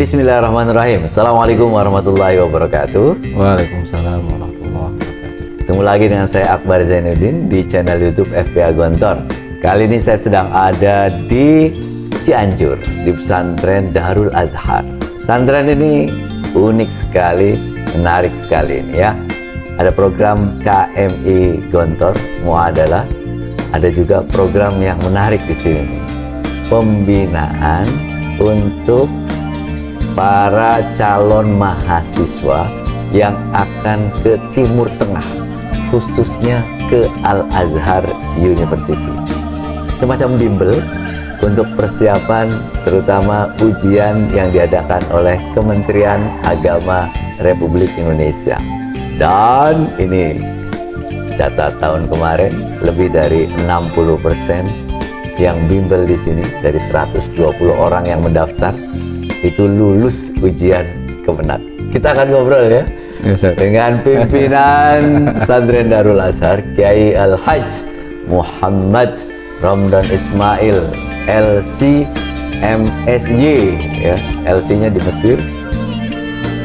Bismillahirrahmanirrahim. Assalamualaikum warahmatullahi wabarakatuh. Waalaikumsalam warahmatullahi wabarakatuh. Ketemu lagi dengan saya Akbar Zainuddin di channel YouTube FPA Gontor. Kali ini saya sedang ada di Cianjur, di pesantren Darul Azhar. Pesantren ini unik sekali, menarik sekali ini ya. Ada program KMI Gontor, Muadalah. Ada juga program yang menarik di sini. Pembinaan untuk para calon mahasiswa yang akan ke Timur Tengah, khususnya ke Al-Azhar University. Semacam bimbel untuk persiapan terutama ujian yang diadakan oleh Kementerian Agama Republik Indonesia. Dan ini data tahun kemarin, lebih dari 60% yang bimbel di sini dari 120 orang yang mendaftar itu lulus ujian kemenang. Kita akan ngobrol ya, dengan pimpinan Pesantren Darul Azhar, Kiai Al-Hajj Muhammad Ramdan Ismail LC MSY ya, LC-nya di Mesir,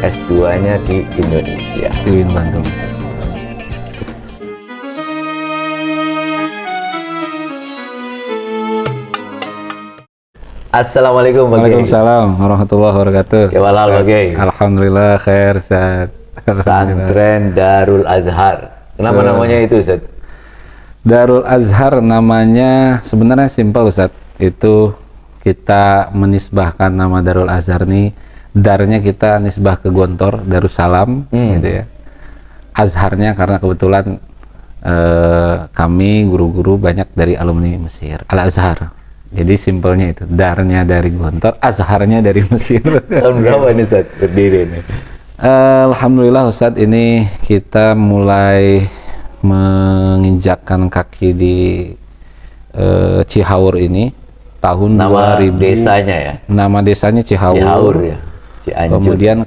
S2-nya di Indonesia. Di Bandung. Assalamualaikum Pak Kiai. Waalaikumsalam warahmatullahi wabarakatuh. Ya walal Pak Kiai. Alhamdulillah khair Ustaz. Pesantren Darul Azhar. Kenapa namanya itu Ustaz? Darul Azhar namanya sebenarnya simpel Ustaz. Itu kita menisbahkan nama Darul Azhar nih, darnya kita nisbah ke Gontor, Darussalam gitu ya. Azharnya karena kebetulan kami guru-guru banyak dari alumni Mesir, Al-Azhar. Jadi simpelnya itu, darnya dari Gontor, Azharnya dari Mesir. Tahun berapa ini Ustaz berdiri ini? Alhamdulillah Ustadz, ini kita mulai menginjakkan kaki di Cihaur ini tahun Nama 2000. desanya ya? Nama desanya Cihaur. Cihaur ya? Cianjur. Kemudian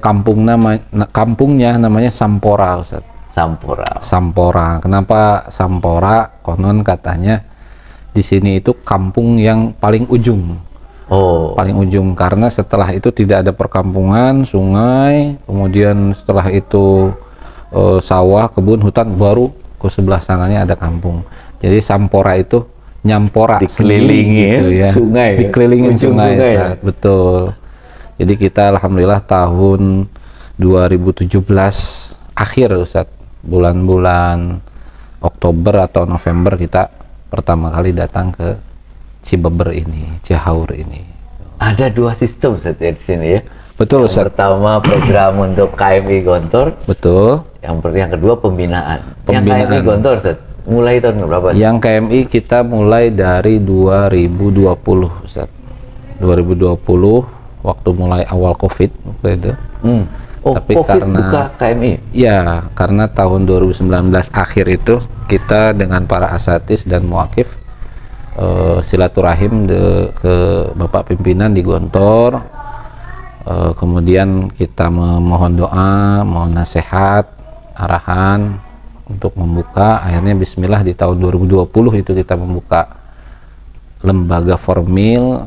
kampungnya namanya Sampora Ustadz. Sampora. Sampora. Kenapa Sampora? Konon katanya di sini itu kampung yang paling ujung. Oh. Paling ujung karena setelah itu tidak ada perkampungan, sungai, kemudian setelah itu sawah, kebun, hutan, baru ke sebelah sananya ada kampung. Jadi Sampora itu nyampora, dikelilingi gitu ya. Sungai. Dikelilingi sungai, ya? Betul. Jadi kita alhamdulillah tahun 2017 akhir Ustadz, bulan-bulan Oktober atau November kita pertama kali datang ke Cibeber ini, Cihaur ini. Ada dua sistem Ustaz ya di sini ya. Betul Ustaz. Yang pertama program untuk KMI Gontor. Betul. Yang kedua pembinaan. Pembinaan. Yang KMI Gontor Ustaz, mulai tahun berapa? Yang KMI kita mulai dari 2020 Ustaz. 2020 waktu mulai awal Covid waktu itu. Oh, tapi COVID karena buka KMI? Ya, karena tahun 2019 akhir itu kita dengan para asatis dan muakif silaturahim ke Bapak Pimpinan di Gontor. Kemudian kita memohon doa, mohon nasihat, arahan untuk membuka. Akhirnya bismillah di tahun 2020 itu kita membuka lembaga formil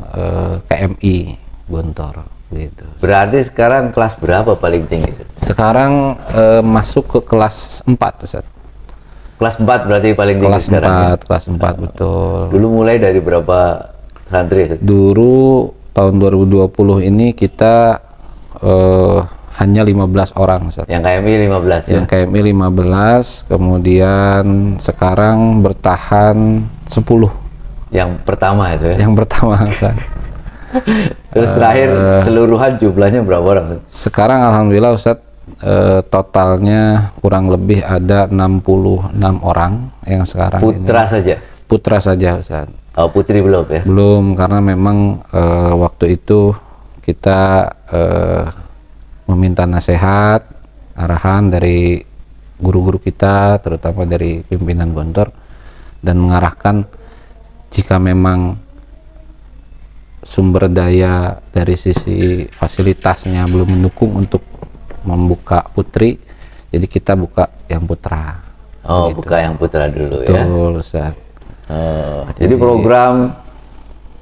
KMI Gontor gitu. Berarti sekarang kelas berapa paling tinggi? Sekarang masuk ke kelas 4 Ustaz. Kelas 4 berarti paling tinggi Kelas sekarang 4, ya? kelas 4 betul. Dulu mulai dari berapa santri Ustaz? Dulu tahun 2020 ini kita hanya 15 orang Ustaz. Yang KMI 15 ya? Yang KMI 15, kemudian sekarang bertahan 10. Yang pertama itu ya? Yang pertama Ustaz. Terus terakhir keseluruhan jumlahnya berapa orang Ustaz? Sekarang alhamdulillah Ustaz, totalnya kurang lebih ada 66 orang yang sekarang Putra ini. saja? Putra saja Ustaz. Oh, putri belum ya? Belum, karena memang waktu itu kita meminta nasihat, arahan dari guru-guru kita, terutama dari pimpinan Gontor, dan mengarahkan jika memang sumber daya dari sisi fasilitasnya belum mendukung untuk membuka putri, jadi kita buka yang putra. Oh, gitu. buka yang putra dulu. Betul, ya? Ustaz. Jadi program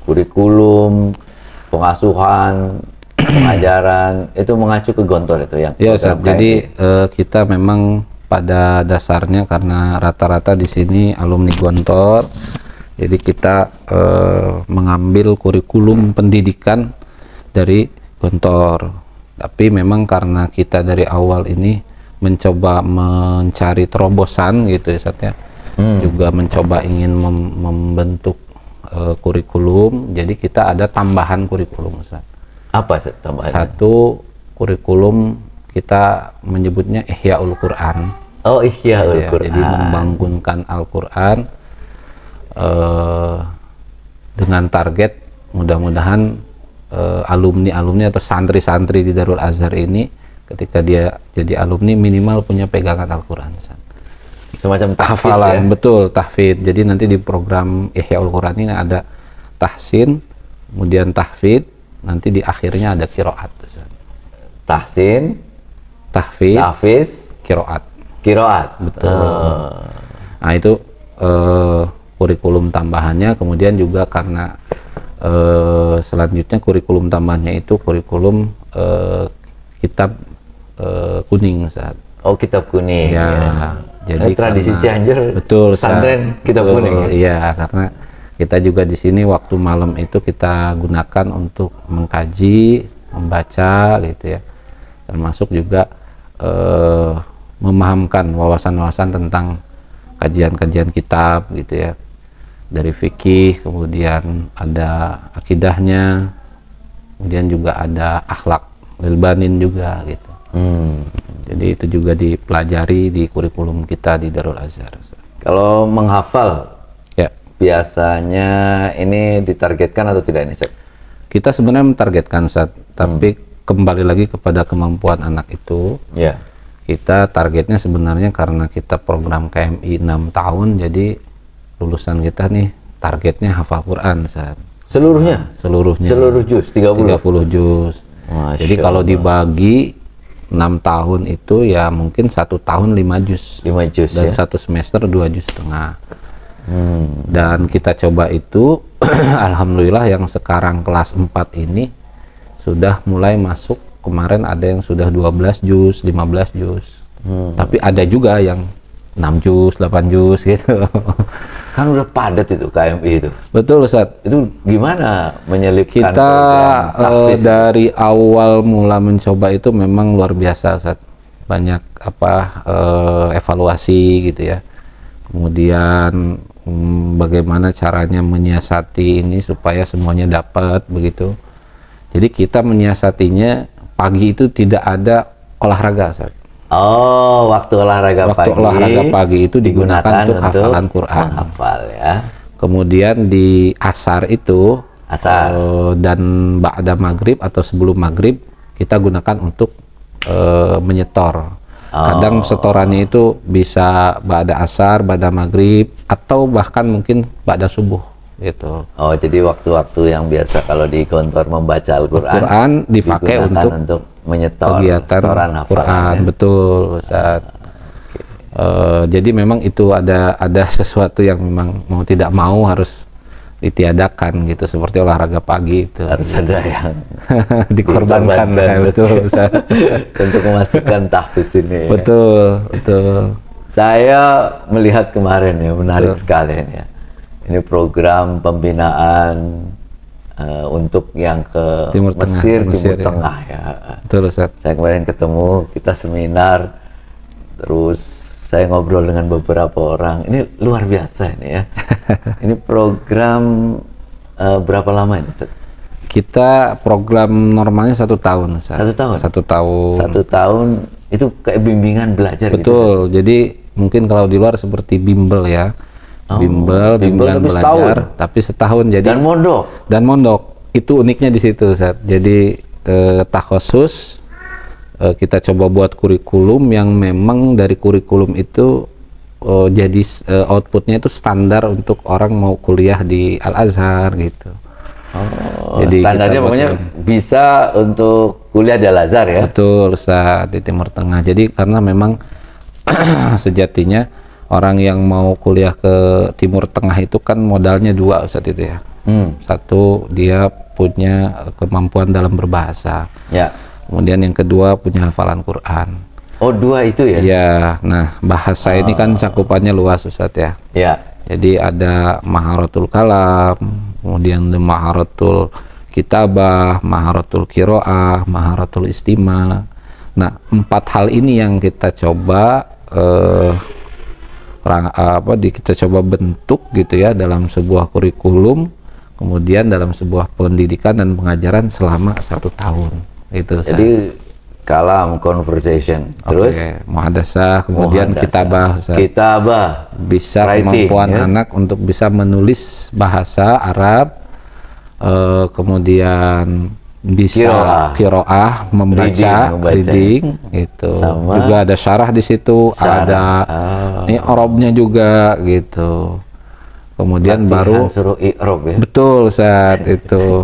kurikulum, pengasuhan, pengajaran itu mengacu ke Gontor itu yang Ya Ustaz, program jadi KMI. kita memang pada dasarnya karena rata-rata di sini alumni Gontor, jadi kita mengambil kurikulum pendidikan dari Gontor. Tapi memang karena kita dari awal ini mencoba mencari terobosan gitu ya Ustaz ya, juga mencoba ingin membentuk kurikulum, jadi kita ada tambahan kurikulum Ustaz. Apa tambahan? Satu, kurikulum kita menyebutnya Ihyaul Quran. Oh, Ihyaul Ya, Quran. jadi membangunkan Al-Quran dengan target mudah-mudahan alumni-alumni atau santri-santri di Darul Azhar ini ketika dia jadi alumni minimal punya pegangan Al-Quran. Semacam tahfiz Hafalan, ya? betul, tahfidz. Jadi nanti di program Ihyaul Quran ini ada tahsin, kemudian tahfidz, nanti di akhirnya ada qiraat. Tahsin, Tahfidz, tahfiz, qiraat. qiraat. Betul. Nah itu kurikulum tambahannya. Kemudian juga karena selanjutnya kurikulum tambahannya itu kurikulum kitab kuning saat. Oh, kitab kuning. Ya, jadi tradisi karena- Cianjur. betul, Pesantren kitab betul, kuning. Iya, karena kita juga di sini waktu malam itu kita gunakan untuk mengkaji, membaca gitu ya, termasuk juga memahamkan wawasan-wawasan tentang kajian-kajian kitab gitu ya, dari fikih, kemudian ada akidahnya, kemudian juga ada akhlak lilbanin juga gitu. Jadi itu juga dipelajari di kurikulum kita di Darul Azhar. Kalau menghafal, Ya, biasanya ini ditargetkan atau tidak ini, Ustaz? kita sebenarnya mentargetkan Ustaz, tapi kembali lagi kepada kemampuan anak itu. Ya. Kita targetnya sebenarnya karena kita program KMI 6 tahun, jadi lulusan kita nih targetnya hafal Quran Ustaz. Seluruhnya? Seluruhnya. Seluruh juz, 30? 30 juz. Masya Jadi kalau Allah. dibagi 6 tahun itu ya mungkin 1 tahun 5 juz. 5 juz Dan ya? 1 semester 2 juz setengah. Dan kita coba itu alhamdulillah yang sekarang kelas 4 ini sudah mulai masuk, kemarin ada yang sudah 12 juz, 15 juz. Tapi ada juga yang 6 juz, 8 juz gitu. Kan udah padat itu KMI itu. Betul Ustaz. Itu gimana menyelipkan Kita program tahfiz? dari awal mula mencoba itu memang luar biasa Ustaz. Banyak evaluasi gitu ya. Kemudian bagaimana caranya menyiasati ini supaya semuanya dapat begitu. Jadi kita menyiasatinya pagi itu tidak ada olahraga Ustaz. Oh, waktu olahraga Waktu pagi. olahraga pagi itu digunakan untuk hafalan Quran. Menghafal ya. Kemudian di asar itu Asar. dan ba'da maghrib atau sebelum maghrib kita gunakan untuk menyetor. Kadang setorannya itu bisa ba'da asar, ba'da maghrib, atau bahkan mungkin ba'da subuh gitu. Oh, jadi waktu-waktu yang biasa kalau di kantor membaca Al-Quran, Quran dipakai digunakan untuk menyetor kegiatan setoran Quran, hafalannya. betul Ustaz. Jadi memang itu ada sesuatu yang memang mau tidak mau harus ditiadakan gitu, seperti olahraga pagi itu Harus ada yang dikorbankan ya, betul Ustaz. untuk memasukkan tahfiz ini. Ya. Betul, betul. Saya melihat kemarin ya, menarik sekali ini ya. Ini program pembinaan untuk yang ke Timur Tengah, Mesir, Mesir, Timur ya. Tengah ya. Betul Ustaz. Saya kemarin ketemu, kita seminar, terus saya ngobrol dengan beberapa orang. Ini luar biasa ini ya. Ini program berapa lama ini, Ustaz? Kita program normalnya 1 tahun Ustaz. 1 tahun? 1 tahun. 1 tahun itu kayak bimbingan belajar gitu. Betul. Jadi mungkin kalau di luar seperti bimbel ya. bimbel Bimbingan tapi belajar, tapi setahun. Jadi Dan mondok. dan mondok itu uniknya di situ Ustaz. Jadi takhusus kita coba buat kurikulum yang memang dari kurikulum itu jadi outputnya itu standar untuk orang mau kuliah di Al Azhar gitu. Oh, Jadi standarnya kita pokoknya buat- bisa untuk kuliah di Al Azhar ya. Betul Ustaz, di Timur Tengah. Jadi karena memang sejatinya orang yang mau kuliah ke Timur Tengah itu kan modalnya 2 Ustaz itu ya. Satu, dia punya kemampuan dalam berbahasa. Ya. Kemudian yang kedua punya hafalan Quran. Oh, 2 itu ya? Ya, nah bahasa ini kan cakupannya luas Ustadz ya. Ya. Jadi ada maharatul kalam, kemudian maharatul kitabah, maharatul qiraah, maharatul istima. Nah, 4 hal ini yang kita coba kita coba bentuk gitu ya dalam sebuah kurikulum, kemudian dalam sebuah pendidikan dan pengajaran selama 1 tahun. Itu. Jadi kalam, conversation, terus muhadasah, kemudian kitabah. Kitabah, bisa writing, kemampuan ya? anak untuk bisa menulis bahasa Arab, kemudian bisa qiraah, membaca, reading itu. Sama juga ada syarah di situ, syarah. ada i'rabnya juga gitu. Kemudian baru suruh i'rab ya. betul saat itu.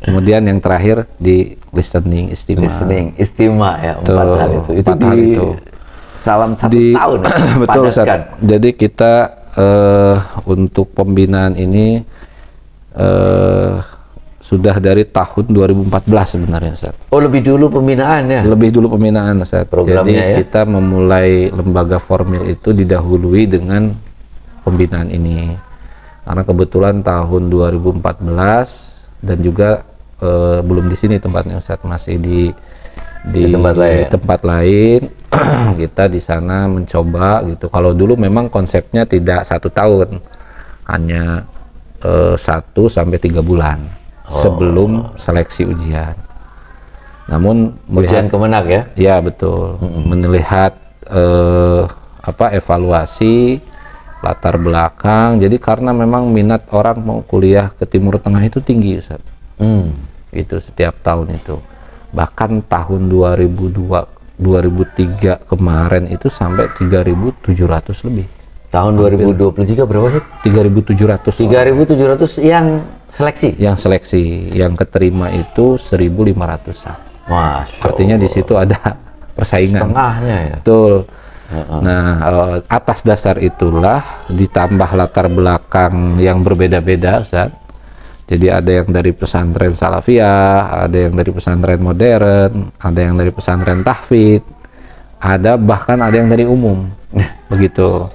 Kemudian yang terakhir di listening istima. Listening istima ya, 4 hal itu. Itu 4 hal itu. Salam 1 tahun ya. Betul Ustaz. Padatkan. Jadi kita untuk pembinaan ini sudah dari tahun 2014 sebenarnya Ustaz. Oh, lebih dulu pembinaan ya? Lebih dulu pembinaan Ustaz. Programnya, jadi ya? kita memulai lembaga formil itu didahului dengan pembinaan ini. Karena kebetulan tahun 2014 dan juga belum di sini tempatnya Ustaz, masih di tempat lain. Kita di sana mencoba gitu. Kalau dulu memang konsepnya tidak 1 tahun, hanya 1 sampai 3 bulan sebelum seleksi ujian. Namun Ujian Kemenak ya? Ya betul. Melihat evaluasi latar belakang. Jadi karena memang minat orang mau kuliah ke Timur Tengah itu tinggi Ustaz. Itu setiap tahun itu. Bahkan tahun 2003 kemarin itu sampai 3.700 lebih. Tahun 2023 berapa sih? 3.700. 3.700 yang seleksi. Yang seleksi, yang keterima itu 1.500-an. Masya Artinya di Allah. situ ada persaingan. Tengahnya ya. Betul. Nah, atas dasar itulah ditambah latar belakang yang berbeda-beda, Ustaz. Jadi ada yang dari pesantren salafiyah, ada yang dari pesantren modern, ada yang dari pesantren tahfidz, bahkan ada yang dari umum, begitu.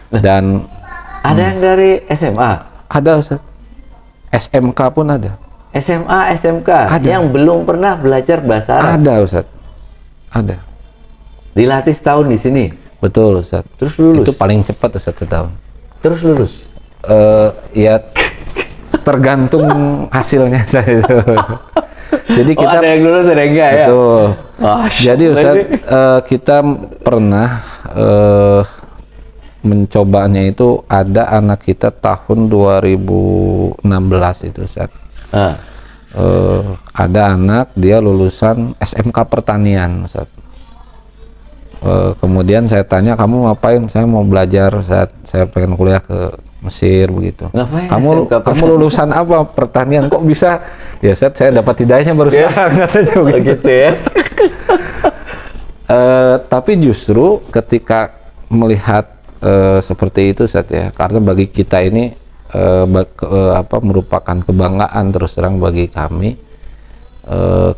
Dan ada yang dari SMA, ada Ustaz. SMK pun ada. SMA, SMK Ada. yang belum pernah belajar bahasa Arab. Ada Ustaz. Ada. Dilatih setahun di sini. Betul Ustaz. Terus lulus. Itu paling cepat Ustaz setahun. Terus lulus. Ya tergantung hasilnya saya itu. Jadi kita ada yang lulus, ada yang enggak ya. betul. Jadi Ustaz, berarti kita pernah mencobanya itu ada anak kita tahun 2016 itu Ustaz. Ada anak dia lulusan SMK pertanian Ustaz. Kemudian saya tanya, kamu ngapain? Saya mau belajar, saya pengen kuliah ke Mesir begitu. Ngapain Kamu lulusan apa? Pertanian. Kok bisa? Ya Ustaz, saya dapat hidayahnya baru sekarang katanya begitu ya. Tapi justru ketika melihat seperti itu Ustaz ya, karena bagi kita ini merupakan kebanggaan terus terang bagi kami.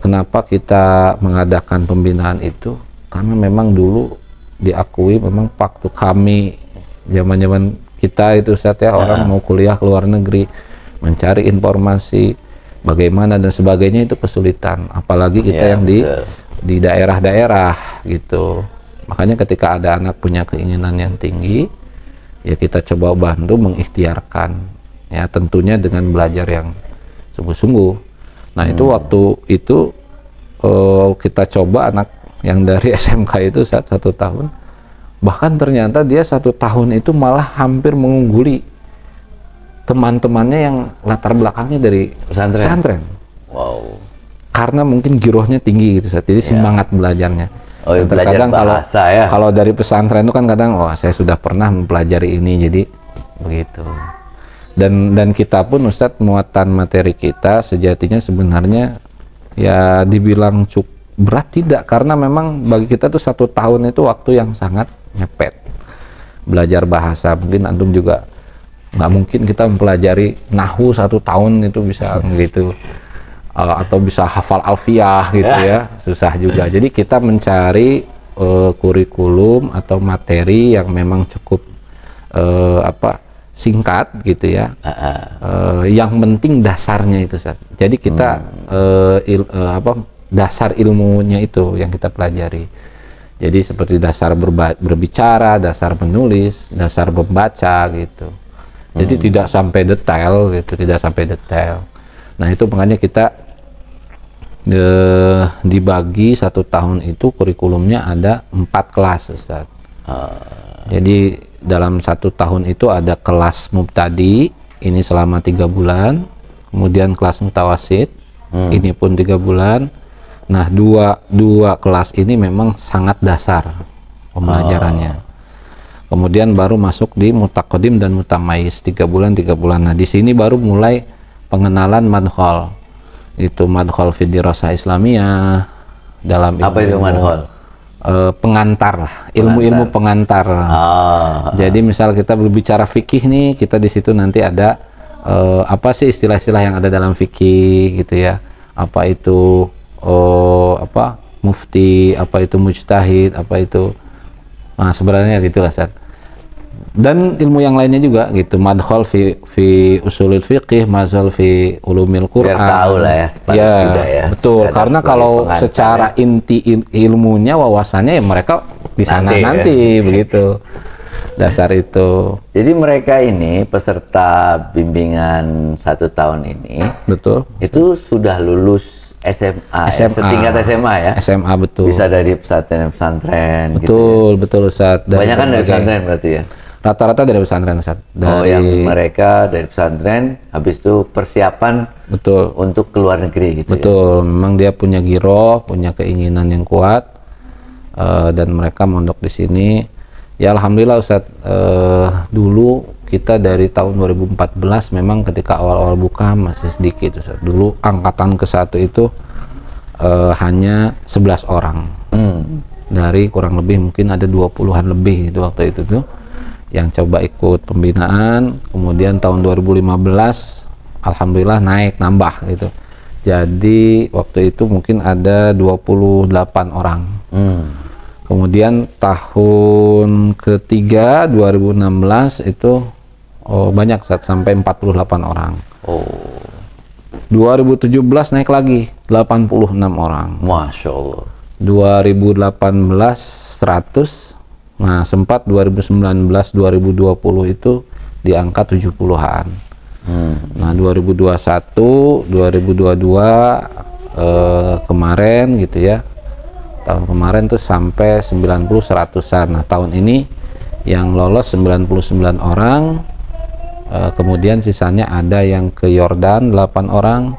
Kenapa kita mengadakan pembinaan itu? Karena memang dulu diakui memang waktu kami zaman kita itu Ustaz ya, orang mau kuliah ke luar negeri mencari informasi bagaimana dan sebagainya itu kesulitan, apalagi kita yang di daerah-daerah gitu. Makanya ketika ada anak punya keinginan yang tinggi, ya kita coba bantu mengikhtiarkan, ya tentunya dengan belajar yang sungguh-sungguh. Nah itu waktu itu kita coba anak yang dari SMK itu 1 tahun, bahkan ternyata dia 1 tahun itu malah hampir mengungguli teman-temannya yang latar belakangnya dari pesantren. Wow. Karena mungkin girohnya tinggi gitu, jadi semangat belajarnya. Oh, ya, terkadang bahasa, ya. kalau dari pesantren itu kan kadang, wah saya sudah pernah mempelajari ini, jadi begitu. Dan kita pun Ustadz, muatan materi kita sejatinya sebenarnya ya dibilang cukup berat tidak, karena memang bagi kita tuh 1 tahun itu waktu yang sangat nyepet. Belajar bahasa, mungkin antum juga nggak mungkin kita mempelajari nahwu 1 tahun itu bisa gitu. atau bisa hafal alfiah gitu ya, susah juga. Jadi kita mencari kurikulum atau materi yang memang cukup singkat gitu ya. Yang penting dasarnya itu, Ustaz. Jadi kita dasar ilmunya itu yang kita pelajari. Jadi seperti dasar berbicara, dasar menulis, dasar membaca gitu. Jadi tidak sampai detail gitu, tidak sampai detail. Nah itu makanya kita dibagi 1 tahun itu kurikulumnya ada 4 kelas, Ustaz. Jadi dalam 1 tahun itu ada kelas mubtadi, ini selama 3 bulan, kemudian kelas mutawasid, ini pun 3 bulan. Nah dua kelas ini memang sangat dasar pembelajarannya. Kemudian baru masuk di mutaqaddim dan mutamayyiz 3 bulan. Nah di sini baru mulai pengenalan madkhal, itu madkhal fi dirasah islamiyah, dalam ilmu, apa itu madkhal? Pengantar lah, ilmu-ilmu pengantar. Jadi misal kita berbicara fikih nih, kita di situ nanti ada apa sih istilah-istilah yang ada dalam fikih gitu ya, apa itu mufti, apa itu mujtahid, apa itu, nah sebenarnya gitulah, Ustaz. Dan ilmu yang lainnya juga gitu, madkhal fi usulil fiqih, madkhal fi ulumil Quran. Biar tahu lah ya, ya betul. Karena kalau secara inti ilmunya, wawasannya ya mereka di sana nanti begitu. Dasar itu. Jadi mereka ini peserta bimbingan 1 tahun ini, betul. Itu sudah lulus SMA. Setingkat SMA ya. SMA betul. Bisa dari pesantren-pesantren. Betul, gitu ya. Betul Ustaz. Banyak kan dari pesantren berarti ya. Rata-rata dari pesantren, Ustaz. Yang mereka dari pesantren, habis itu persiapan betul untuk ke luar negeri gitu. Betul, memang dia punya giroh, punya keinginan yang kuat, dan mereka mondok di sini. Ya alhamdulillah, Ustaz. Dulu kita dari tahun 2014 memang ketika awal-awal buka masih sedikit, Ustaz. Dulu angkatan ke-1 itu hanya 11 orang. Dari kurang lebih mungkin ada 20-an lebih gitu waktu itu tuh yang coba ikut pembinaan. Kemudian tahun 2015 alhamdulillah naik, nambah gitu. Jadi waktu itu mungkin ada 28 orang. Kemudian tahun ketiga 2016 itu banyak, sampai 48 orang. 2017 naik lagi 86 orang. Masya Allah. 2018 100. Nah sempat 2019 2020 itu di angka 70-an. Nah 2021 2022 kemarin gitu ya, tahun kemarin tuh sampai 90-100an. Nah tahun ini yang lolos 99 orang, kemudian sisanya ada yang ke Yordan 8 orang,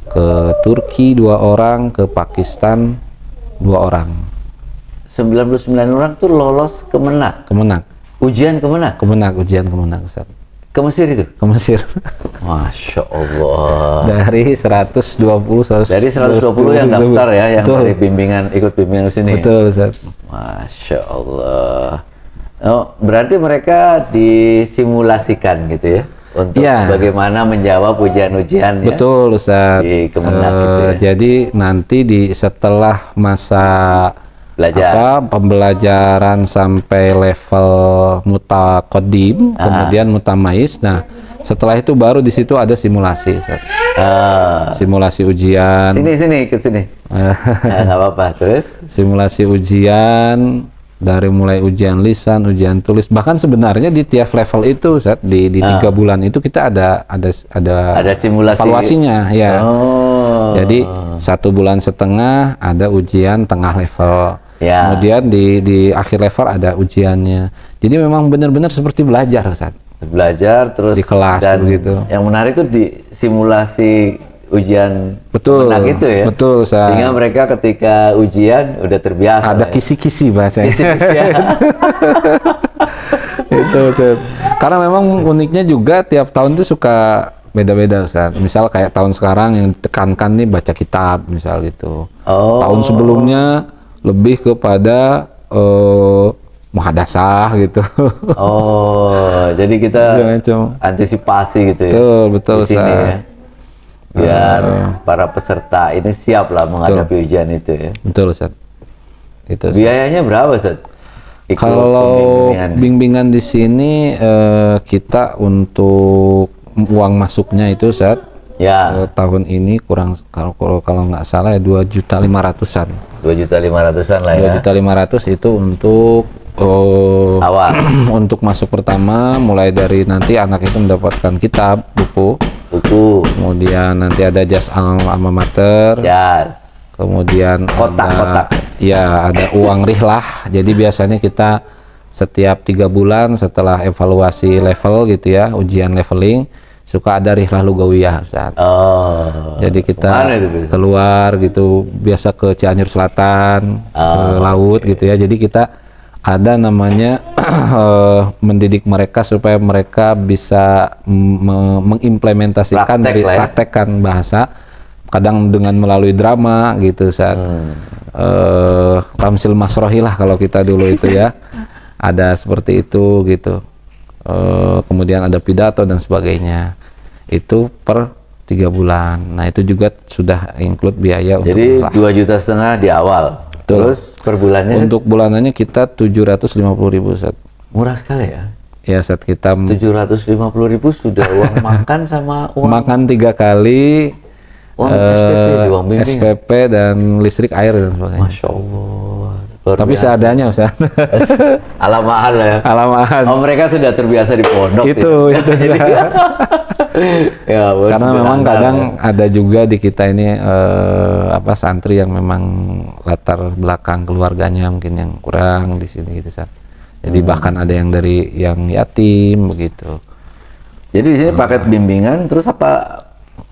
ke Turki 2 orang, ke Pakistan 2 orang. 99 orang tuh lolos ke Menak. Ujian ke Menak? Ujian ke Menak, Ustaz. Ke Mesir itu? Ke Mesir. Masya Allah. Dari 120 Dari 120 yang daftar ya, yang betul. dari ikut bimbingan ke sini. Betul, Ustaz. Masya Allah. Oh, berarti mereka disimulasikan gitu ya, untuk bagaimana menjawab ujian-ujian ya? Betul, Ustaz. Di Kemenak gitu ya. Jadi nanti setelah masa pembelajaran sampai level mutaqaddim, kemudian mutamayyiz. Nah, setelah itu baru di situ ada simulasi, Ustaz. Simulasi ujian. Sini ikut sini. Nggak apa-apa. Terus simulasi ujian dari mulai ujian lisan, ujian tulis, bahkan sebenarnya di tiap level itu, Ustaz, di 3 bulan itu kita ada simulasi evaluasinya ya. Jadi 1,5 bulan ada ujian tengah level. Kemudian di akhir level ada ujiannya. Jadi memang benar-benar seperti belajar, Ustaz. Belajar terus di kelas dan gitu. Yang menarik itu di simulasi ujian Menak itu ya. Betul, Ustaz. Sehingga mereka ketika ujian udah terbiasa. Ada kisi-kisi bahasanya. Kisi-kisi ya. Itu, Ustaz. Karena memang uniknya juga tiap tahun itu suka beda-beda, Ustaz. Misal kayak tahun sekarang yang ditekankan nih baca kitab misal gitu. Tahun sebelumnya lebih kepada muhadasah gitu. Jadi kita antisipasi gitu ya. Betul, di sini ya. biar para peserta ini siap lah menghadapi ujian itu ya. Betul Ustaz. Itu Ustaz. Biayanya berapa Ustaz? Ikut Kalau pembimbingan. bimbingan di sini kita untuk uang masuknya itu Ustaz, Ya, tahun ini kurang kalau nggak salah ya 2.500.000-an. 2.500.000-an lah ya. 2.500.000 itu untuk Awal. untuk masuk pertama, mulai dari nanti anak itu mendapatkan kitab, buku, kemudian nanti ada jas alma mater, jas, kemudian kotak. Ya ada uang rihlah. Jadi biasanya kita setiap 3 bulan setelah evaluasi level gitu ya, ujian leveling, suka ada rihlah lugawiyah Ustaz. Oh. Jadi kita Mana itu biasa? keluar gitu, biasa ke Cianjur Selatan, ke laut gitu ya. Jadi kita ada namanya mendidik mereka supaya mereka bisa mengimplementasikan Praktek lah ya. praktekkan bahasa, kadang dengan melalui drama gitu Ustaz. Tamsil masrohi lah kalau kita dulu itu ya. Ada seperti itu gitu. Kemudian ada pidato dan sebagainya. Itu per 3 bulan. Nah itu juga sudah include biaya untuk Jadi rihlah. 2,5 juta di awal. Terus per bulannya Untuk bulanannya kita 750.000 Ustaz. murah sekali ya. Ya Ustaz, kita 750.000 sudah uang makan sama uang makan 3 kali, SPP, uang bimbing. SPP dan listrik, air dan sebagainya. Masya Allah. Luar Tapi biasa. seadanya Ustaz. Ala mahal ya. Alamaan. Oh, mereka sudah terbiasa di pondok. itu Ya, bos, karena memang berandal kadang ya. ada juga di kita ini santri yang memang latar belakang keluarganya mungkin yang kurang di sini gitu Ustaz. Jadi bahkan ada yang dari yang yatim begitu. Jadi di sini paket bimbingan terus apa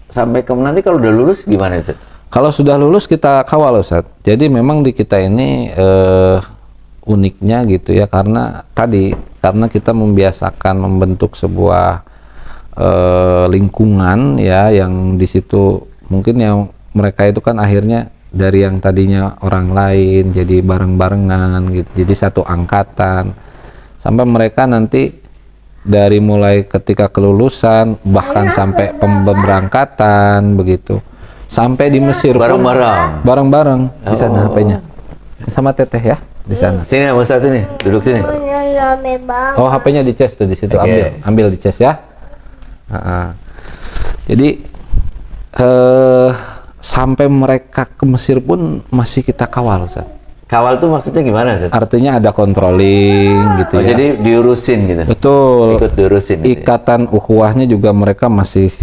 sampai ke nanti kalau udah lulus gimana Ustaz? Kalau sudah lulus kita kawal Ustaz. Jadi memang di kita ini uniknya gitu ya, karena kita membiasakan membentuk sebuah lingkungan ya, yang di situ mungkin yang mereka itu kan akhirnya dari yang tadinya orang lain jadi bareng-barengan gitu. Jadi satu angkatan sampai mereka nanti dari mulai ketika kelulusan bahkan sampai pemberangkatan begitu. Sampai di Mesir pun bareng-bareng di sana HP-nya. Sama Teteh ya di sana. Sini Mas Ustaz ini, duduk sini. Oh, HP-nya di cas tuh di situ. Oke. Ambil di cas ya. Jadi sampai mereka ke Mesir pun masih kita kawal Ustaz. Kawal tuh maksudnya gimana Ustaz? Artinya ada controlling gitu ya. Jadi diurusin gitu. Betul. Ikut diurusin. Gitu ya? Ikatan ukhuwahnya juga mereka masih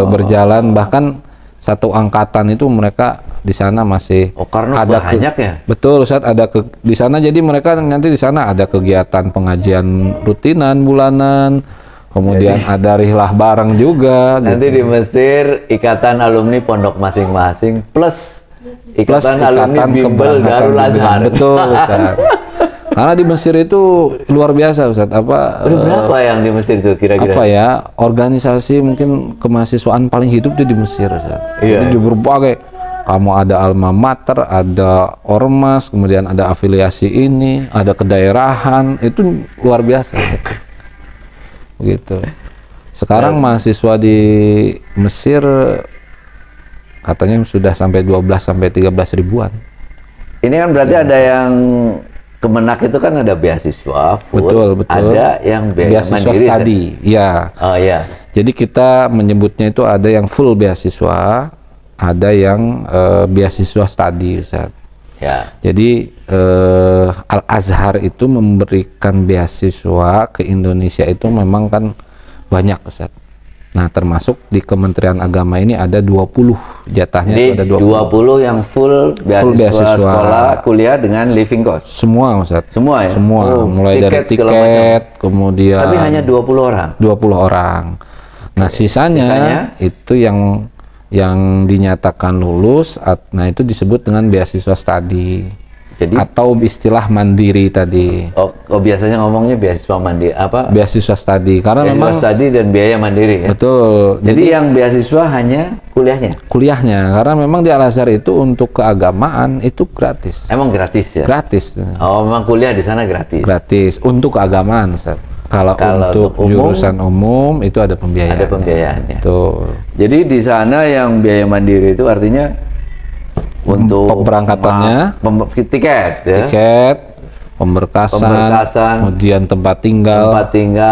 berjalan, bahkan satu angkatan itu mereka di sana masih karena ada banyak ya. Betul Ustaz, ada di sana, jadi mereka nanti di sana ada kegiatan pengajian rutinan bulanan, kemudian ada rihlah bareng juga Nanti gitu. di Mesir ikatan alumni pondok masing-masing plus ikatan alumni bimbel Darul Azhar. Betul Ustaz. Karena di Mesir itu luar biasa Ustaz. Berapa yang di Mesir itu kira-kira? Apa ya, organisasi mungkin kemahasiswaan paling hidup itu di Mesir Ustaz. Iya. Jadi di berbagai, kamu ada alma mater, ada ormas, kemudian ada afiliasi ini, ada kedaerahan, itu luar biasa begitu. Sekarang mahasiswa di Mesir katanya sudah sampai 12 sampai 13 ribuan. Ini kan berarti ada yang Kemenak itu kan ada beasiswa full, Betul. ada yang Beasiswa mandiri. study, ya. Oh iya. Jadi kita menyebutnya itu ada yang full beasiswa, ada yang beasiswa study Ustaz. Ya. Jadi Al Azhar itu memberikan beasiswa ke Indonesia itu memang kan banyak Ustaz. Nah, termasuk di Kementerian Agama ini ada 20 jatahnya, Di itu ada 20 yang full beasiswa sekolah kuliah dengan living cost. Semua Ustaz. Semua ya? Semua, mulai dari segala tiket, kemudian Tapi hanya 20 orang. 20 orang. Nah, sisanya itu yang dinyatakan lulus, nah itu disebut dengan beasiswa study. Jadi Atau istilah mandiri tadi. biasanya ngomongnya beasiswa mandiri apa? Beasiswa study, karena Beasiswa memang study dan biaya mandiri ya. betul. Jadi yang beasiswa hanya kuliahnya. Kuliahnya, karena memang di Al Azhar itu untuk keagamaan itu gratis. Emang gratis ya? Gratis. Oh, memang kuliah di sana gratis. Gratis untuk keagamaan Ustaz. Kalau untuk jurusan umum itu ada pembiayaan. Ada pembiayaannya. Betul. Jadi di sana yang biaya mandiri itu artinya untuk pemberangkatannya, tiket, ya? Tiket, pemberkasan, kemudian tempat tinggal,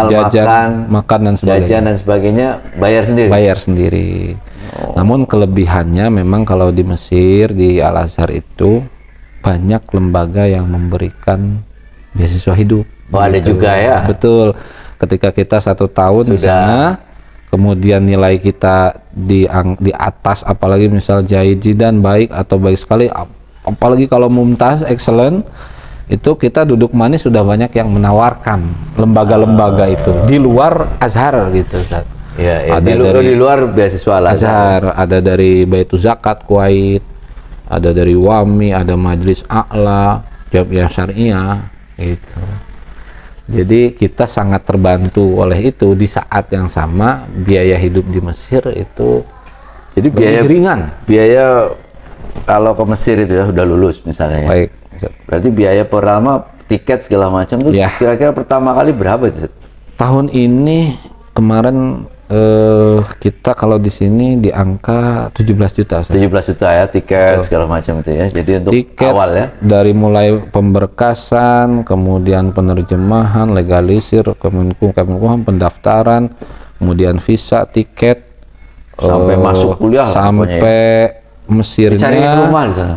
jajan, makan dan sebagainya. Jajan dan sebagainya bayar sendiri. Bayar sendiri. Namun kelebihannya memang kalau di Mesir di Al Azhar itu banyak lembaga yang memberikan beasiswa hidup. Oh, ada juga ya. Betul. Ketika kita 1 tahun di sana, kemudian nilai kita di atas, apalagi misal jaid jidan baik atau baik sekali, apalagi kalau mumtaz excellent, itu kita duduk manis sudah banyak yang menawarkan lembaga-lembaga itu di luar Azhar gitu. Ya, ada di luar beasiswa Al Azhar, ada dari Baitul Zakat Kuwait, ada dari WAMI, ada Majlis A'la, Jamiah Syariah gitu. Jadi kita sangat terbantu oleh itu. Di saat yang sama biaya hidup di Mesir itu jadi biaya ringan. Biaya kalau ke Mesir itu ya sudah lulus misalnya. Baik. Berarti biaya pertama tiket segala macam itu kira-kira pertama kali berapa itu? Tahun ini kemarin kita kalau di sini di angka 17 juta. 17 juta ya tiket segala macam itu ya. Jadi untuk tiket awal ya. Dari mulai pemberkasan, kemudian penerjemahan, legalisir, Kemenkumham, pendaftaran, kemudian visa, tiket, sampai masuk kuliah, sampai Mesirnya. Dicari rumah di sana.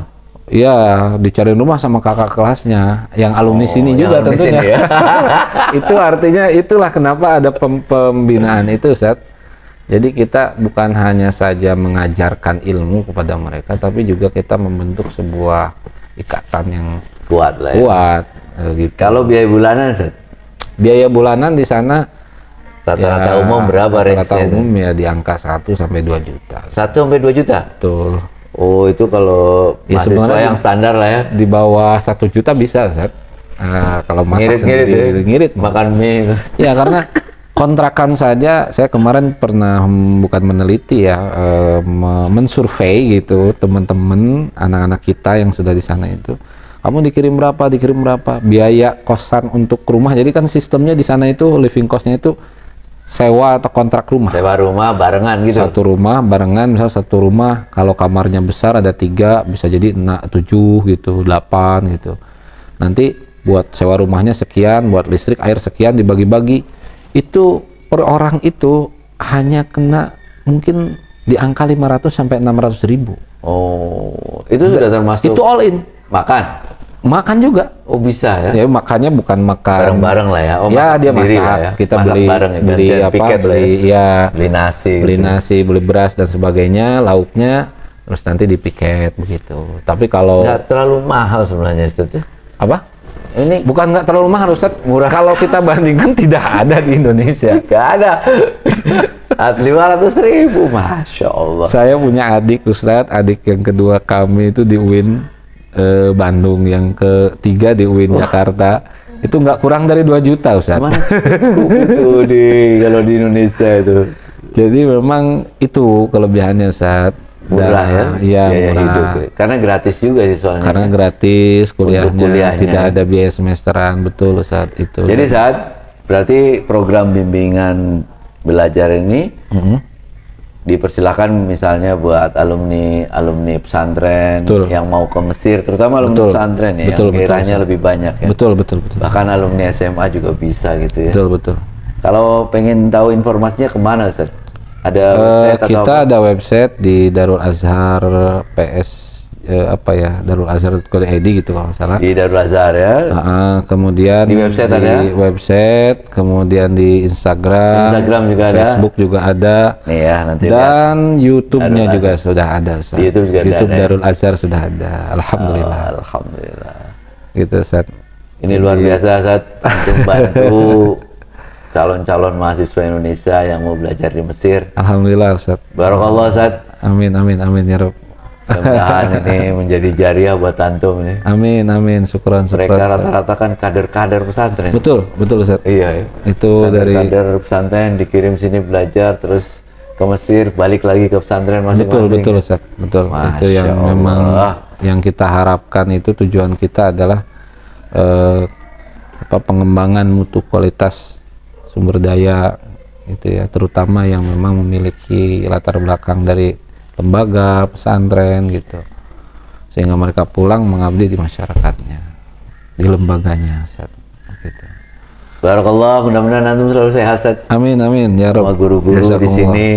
Ya, dicari rumah sama kakak kelasnya yang alumni sini juga tentunya. Sini, ya? Itu artinya itulah kenapa ada pembinaan itu, Ustaz. Jadi kita bukan hanya saja mengajarkan ilmu kepada mereka, tapi juga kita membentuk sebuah ikatan yang kuat lah. Kuat, gitu. Kalau biaya bulanan, Ustaz? Biaya bulanan di sana rata-rata umum berapa? Rata-rata umum ya di angka 1 sampai 2 juta. 1 sampai 2 juta? Betul. Oh, itu kalau mahasiswa yang standar lah ya. Di bawah 1 juta bisa, Ustaz. Kalau masak sendiri, ngirit makan mie. Ya, karena kontrakan saja, saya kemarin pernah bukan meneliti ya, mensurvei gitu teman-teman anak-anak kita yang sudah di sana itu. Kamu dikirim berapa? Biaya kosan untuk rumah. Jadi kan sistemnya di sana itu living cost-nya itu sewa atau kontrak rumah. Sewa rumah barengan gitu. Satu rumah barengan, misal satu rumah kalau kamarnya besar ada 3, bisa jadi 7 gitu, 8 gitu. Nanti buat sewa rumahnya sekian, buat listrik, air sekian, dibagi-bagi. Itu per orang itu hanya kena mungkin di angka 500 sampai 600 ribu. Oh, itu sudah termasuk. Itu all in. Makan juga. Oh, bisa ya? Ya, makannya bukan makan bareng-bareng lah ya. Oh, ya dia masak. Ya? Kita masak beli bareng, beli beli nasi, beli beras dan sebagainya, lauknya, terus nanti dipiket begitu. Tapi kalau nggak terlalu mahal sebenarnya, Ustaz. Apa? Ini bukan nggak terlalu mahal, Ustaz. Murah. Kalau kita bandingkan tidak ada di Indonesia. Nggak ada. Saat 500.000, Masya Allah. Saya punya adik, Ustaz. Adik yang kedua kami itu di UIN Bandung, yang ketiga di UIN Jakarta. Itu nggak kurang dari 2 juta, Ustaz. Itu kalau di Indonesia itu. Jadi memang itu kelebihannya, Ustaz. Murah ya? Iya, murah. Hidup. Karena gratis juga sih soalnya. Karena gratis kuliahnya, tidak ada biaya semesteran, betul, Ustaz, itu. Jadi saat berarti program bimbingan belajar ini dipersilakan misalnya buat alumni pesantren yang mau ke Mesir, terutama alumni pesantren ya, yang kiranya lebih banyak ya. Betul. Bahkan alumni SMA juga bisa gitu ya. Betul. Kalau pengen tahu informasinya kemana, Ustaz? Ada website atau kita ada website di Darul Azhar PS Darul Azhar.id gitu kalau nggak salah. Di Darul Azhar ya. Kemudian di website ada. Website, kemudian di Instagram juga ada. Facebook juga ada. Nih ya, nanti dan YouTube-nya juga sudah ada. YouTube juga YouTube ada. Darul Azhar sudah ada. Alhamdulillah. Alhamdulillah. Gitu, Ustaz. Ini luar biasa, Ustaz, untuk bantu calon-calon mahasiswa Indonesia yang mau belajar di Mesir. Alhamdulillah, Ustaz. Barakallah, Ustaz. Amin ya Rabb. Mudah-mudahan ini menjadi jariah buat antum ini. Amin. Syukran. Mereka rata-rata kan kader-kader pesantren. Betul Ustaz. Iya. Itu dari kader pesantren dikirim sini belajar, terus ke Mesir, balik lagi ke pesantren masing-masing. Betul Ustaz. Betul. Itu yang memang yang kita harapkan, itu tujuan kita adalah pengembangan mutu kualitas sumber daya gitu ya, terutama yang memang memiliki latar belakang dari lembaga pesantren gitu, sehingga mereka pulang mengabdi di masyarakatnya, di lembaganya, Ustaz. Gitu. Barakallah, mudah-mudahan antum selalu sehat, Ustaz. Amin amin ya Sama Rabb. guru-guru di Jazakumullah. sini,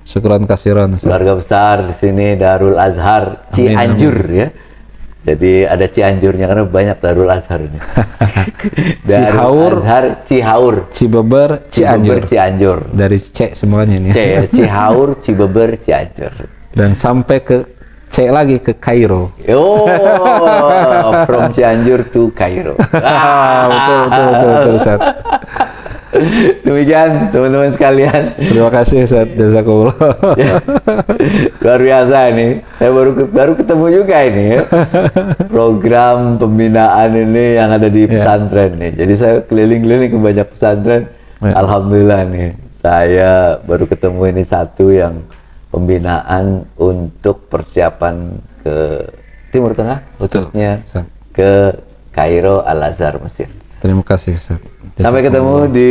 Syukran kasiran, Ustaz. keluarga besar di sini Darul Azhar Cianjur ya. Jadi ada Cianjurnya karena banyak Darul Azhar ini. Darul Cihaur, Azhar Cihaur, Cibeber, Cianjur. Cianjur. Dari C semuanya ini. C ya, Cihaur, Cibeber, Cianjur. Dan sampai ke C lagi ke Kairo. Oh, from Cianjur to Kairo. Betul Ustaz. Demikian teman-teman sekalian. Terima kasih Ustaz. Jazakumullah. Ya, luar biasa nih. Saya baru ketemu juga ini ya. Program pembinaan ini yang ada di pesantren nih. Jadi saya keliling-keliling ke banyak pesantren. Ya. Alhamdulillah nih. Saya baru ketemu ini satu yang pembinaan untuk persiapan ke Timur Tengah, khususnya Ustaz. ke Kairo Al-Azhar Mesir. Terima kasih Ustaz. Sampai ketemu di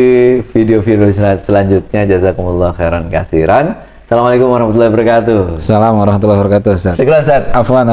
video-video selanjutnya. Jazakumullah khairan kasiran. Assalamualaikum warahmatullahi wabarakatuh. Assalamualaikum warahmatullahi wabarakatuh Ustaz. Syukran, Ustaz. Afwan.